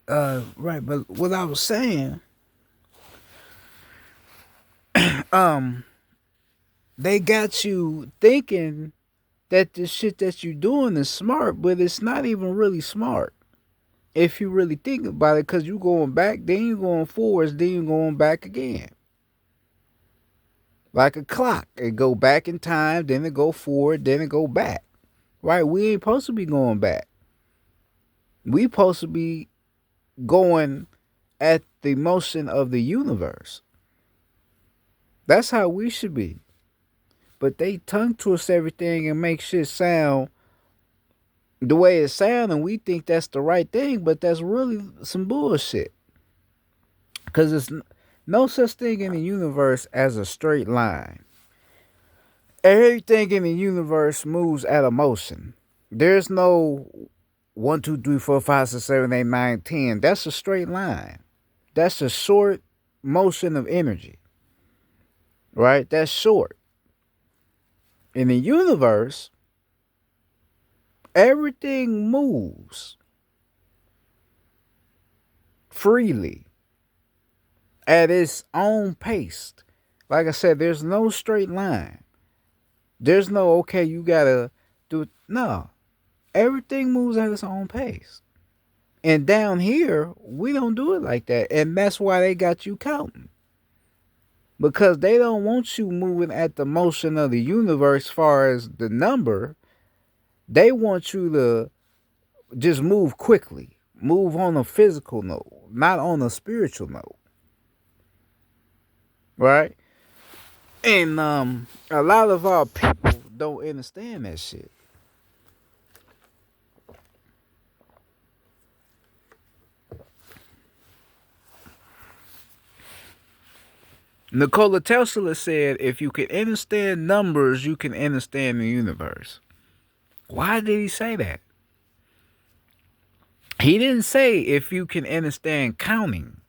Right, but what I was saying, um, they got you thinking that the shit that you doing is smart, but it's not even really smart if you really think about it, because you going back, then you going forwards, then you going back again. Like a clock. It go back in time, then it go forward, then it go back. Right? We ain't supposed to be going back. We supposed to be going at the motion of the universe. That's how we should be. But they tongue twist everything and make shit sound the way it sounds, and we think that's the right thing, but that's really some bullshit. Because it's no such thing in the universe as a straight line. Everything in the universe moves at a motion. There's no 1, 2, 3, 4, 5, 6, 7, 8, 9, 10. That's a straight line. That's a short motion of energy. Right? That's short. In the universe, everything moves freely at its own pace. Like I said, there's no straight line. There's no, okay, you gotta do it. No. Everything moves at its own pace. And down here, we don't do it like that. And that's why they got you counting. Because they don't want you moving at the motion of the universe as far as the number. They want you to just move quickly. Move on a physical note, not on a spiritual note. Right? And a lot of our people don't understand that shit. Nikola Tesla said, if you can understand numbers, you can understand the universe. Why did he say that? He didn't say if you can understand counting,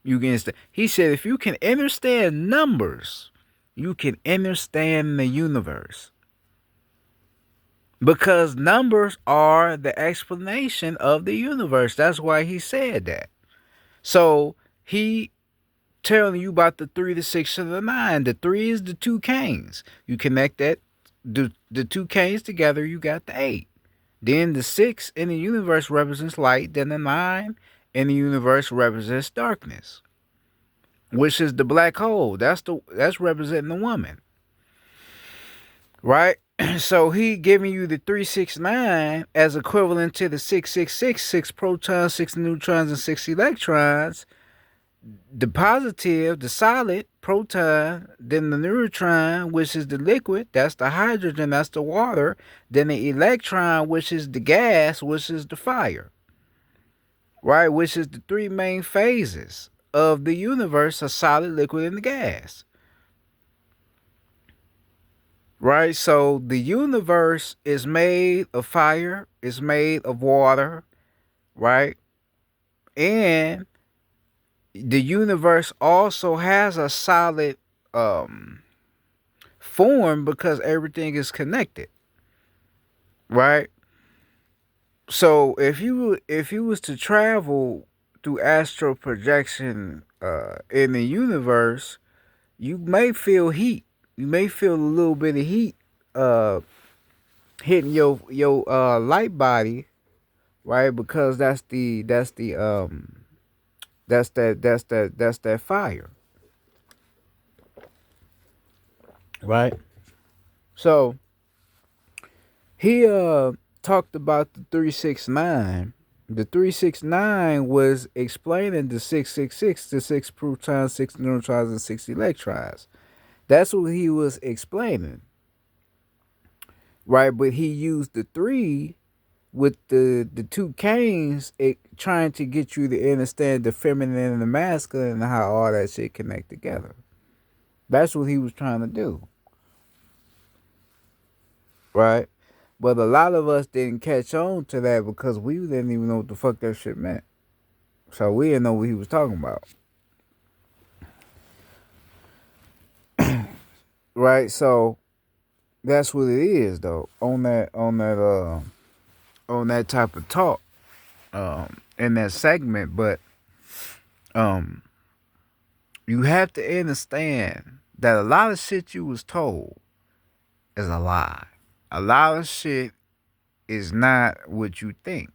you can understand. He said if you can understand numbers, you can understand the universe. Because numbers are the explanation of the universe. That's why he said that. So he telling you about the 3, the 6, and the 9. The 3 is the two canes. You connect that the two canes together, you got the 8. Then the 6 in the universe represents light. Then the 9 in the universe represents darkness, which is the black hole. That's representing the woman, right? So he giving you the 369 as equivalent to the 666, 6 protons, 6 neutrons, and 6 electrons. The positive, the solid proton, then the neutron, which is the liquid, that's the hydrogen, that's the water, then the electron, which is the gas, which is the fire, right? Which is the three main phases of the universe: a solid, liquid, and the gas, right? So the universe is made of fire, is made of water, right? And the universe also has a solid um form because everything is connected, right? So if you was to travel through astral projection in the universe, you may feel heat. You may feel a little bit of heat uh hitting your light body, right? Because that's that fire, right? So he talked about the 369. The 369 was explaining the 666, the 6 protons, 6 neutrons, and 6 electrons. That's what he was explaining, right? But he used the 3 with the two canes, trying to get you to understand the feminine and the masculine and how all that shit connect together. That's what he was trying to do, right? But a lot of us didn't catch on to that because we didn't even know what the fuck that shit meant. So we didn't know what he was talking about, right? So that's what it is, though. On that type of talk, in that segment, but um, you have to understand that a lot of shit you was told is a lie. A lot of shit is not what you think.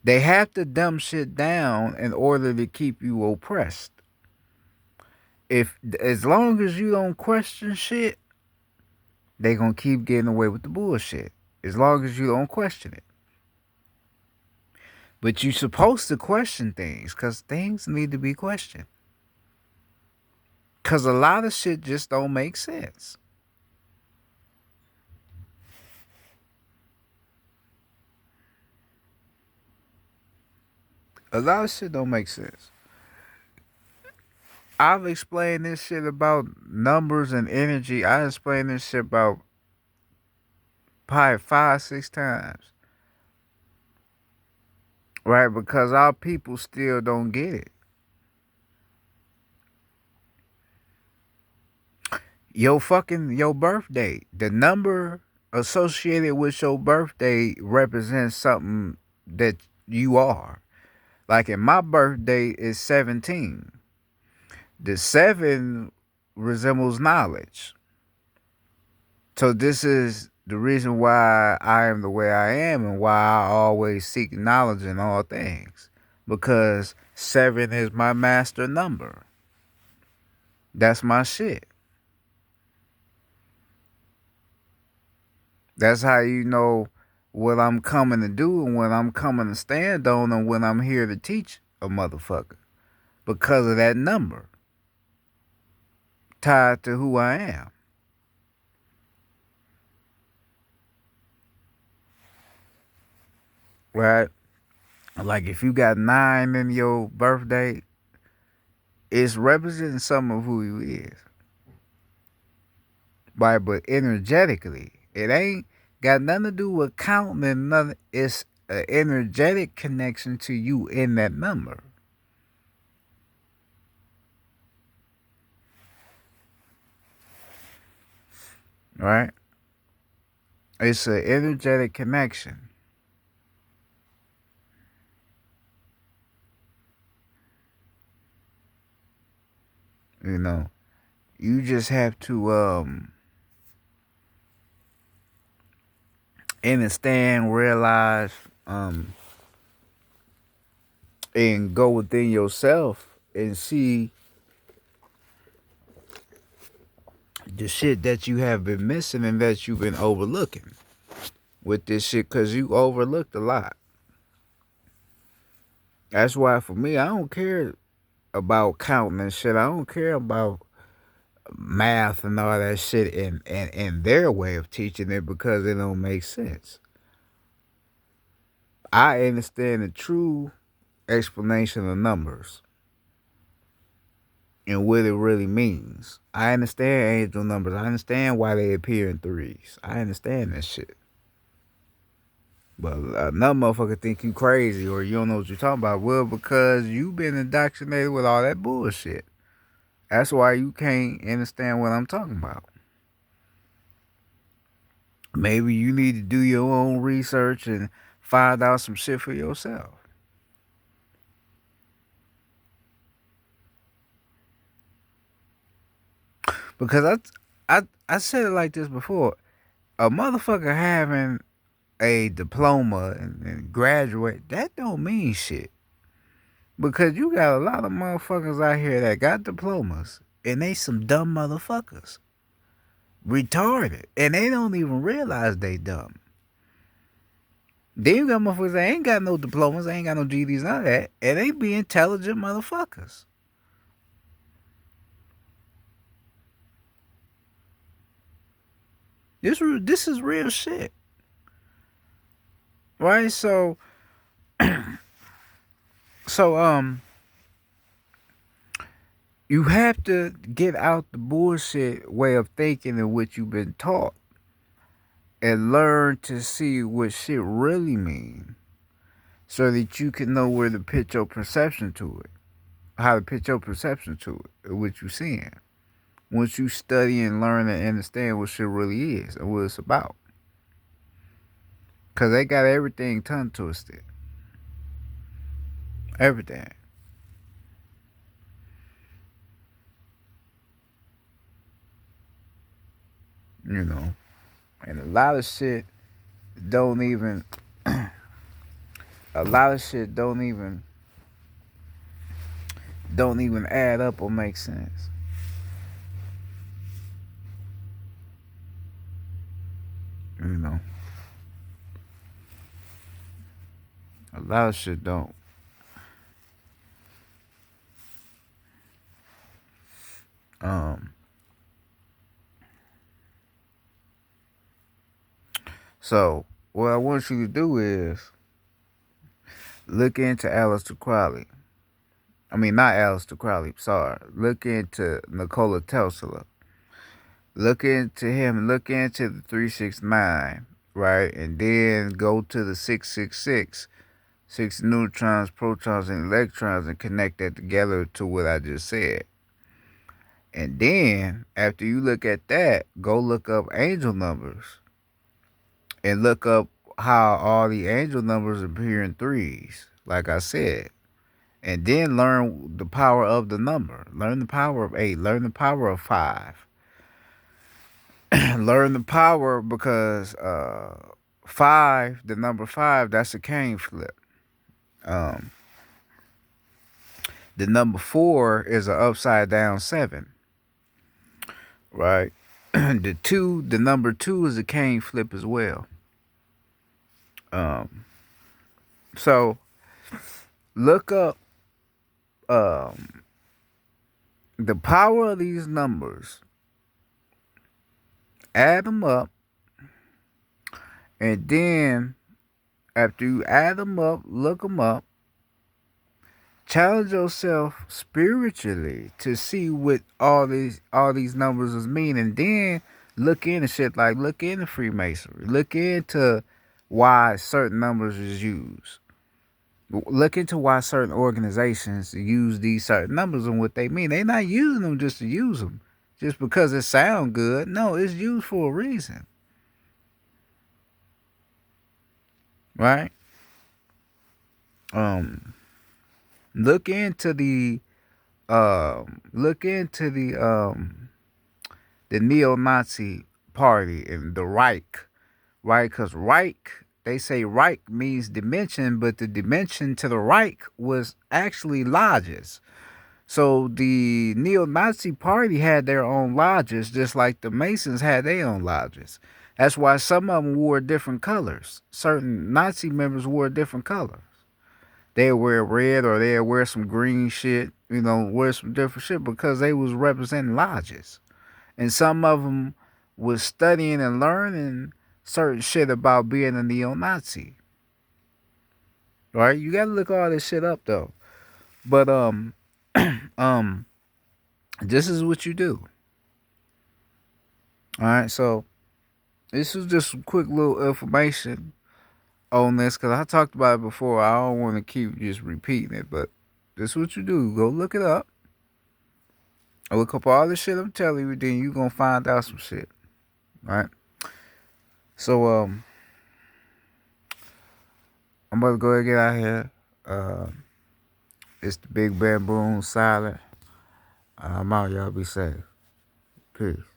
They have to dumb shit down in order to keep you oppressed. If as long as you don't question shit, they gonna keep getting away with the bullshit. As long as you don't question it. But you're supposed to question things because things need to be questioned. Because a lot of shit just don't make sense. A lot of shit don't make sense. I've explained this shit about numbers and energy. I explained this shit about probably 5, 6 times. Right? Because our people still don't get it. Your birthday, the number associated with your birthday represents something that you are. Like in my birthday is 17. The 7 resembles knowledge. So this is the reason why I am the way I am and why I always seek knowledge in all things. Because 7 is my master number. That's my shit. That's how you know what I'm coming to do and what I'm coming to stand on and when I'm here to teach a motherfucker. Because of that number tied to who I am. Right? Like if you got 9 in your birthday, it's representing some of who you is. Right? But energetically, it ain't got nothing to do with counting and nothing. It's an energetic connection to you in that number. Right? It's an energetic connection. You know, you just have to understand, realize, and go within yourself and see the shit that you have been missing and that you've been overlooking with this shit because you overlooked a lot. That's why for me, I don't care about counting and shit. I don't care about math and all that shit and their way of teaching it because it don't make sense. I understand the true explanation of numbers and what it really means. I understand angel numbers. I understand why they appear in threes. I understand that shit. But another motherfucker think you crazy or you don't know what you're talking about. Well, because you've been indoctrinated with all that bullshit. That's why you can't understand what I'm talking about. Maybe you need to do your own research and find out some shit for yourself. Because I said it like this before. A motherfucker having a diploma and graduate, that don't mean shit. Because you got a lot of motherfuckers out here that got diplomas and they some dumb motherfuckers. Retarded. And they don't even realize they dumb. Then you got motherfuckers that ain't got no diplomas, ain't got no GEDs, none of that, and they be intelligent motherfuckers. This is real shit. Right? So you have to get out the bullshit way of thinking and what you've been taught and learn to see what shit really mean so that you can know where to pitch your perception to it. How to pitch your perception to it, what you seeing. Once you study and learn and understand what shit really is and what it's about. Cause they got everything tongue twisted. Everything. You know. And a lot of shit don't even a lot of shit don't even add up or make sense. You know. A lot of shit don't. Um so what I want you to do is look into Aleister Crowley. I mean not Aleister Crowley, sorry. Look into Nikola Tesla. Look into him, look into the 369, right? And then go to the 666, six neutrons, protons, and electrons, and connect that together to what I just said. And then, after you look at that, go look up angel numbers and look up how all the angel numbers appear in threes, like I said. And then learn the power of the number. Learn the power of eight. Learn the power of five. Learn the power because five, the number five, that's a cane flip. Um, the number four is an upside down seven, right? The number two is a cane flip as well. Um, so look up um, the power of these numbers, add them up, and then after you add them up, look them up, challenge yourself spiritually to see what all these numbers is mean, and then look into shit like look into Freemasonry, look into why certain numbers is used, look into why certain organizations use these certain numbers and what they mean. They're not using them just to use them, just because it sound good. No, it's used for a reason, right? Um, look into the neo-Nazi party and the Reich, right? Because Reich, they say Reich means dimension, but the dimension to the Reich was actually lodges. So the neo-Nazi party had their own lodges, just like the Masons had their own lodges. That's why some of them wore different colors. Certain Nazi members wore different colors. They'd wear red or they'd wear some green shit, wear some different shit because they was representing lodges. And some of them was studying and learning certain shit about being a neo-Nazi. Right? You gotta look all this shit up though. But um, this is what you do. All right, so this is just some quick little information on this because I talked about it before. I don't want to keep just repeating it, but this is what you do. Go look it up. Look up all the shit I'm telling you, then you gonna find out some shit. All right. So I'm about to go ahead and get out here. It's the Big Baboon Silent. I'm out. Y'all be safe. Peace.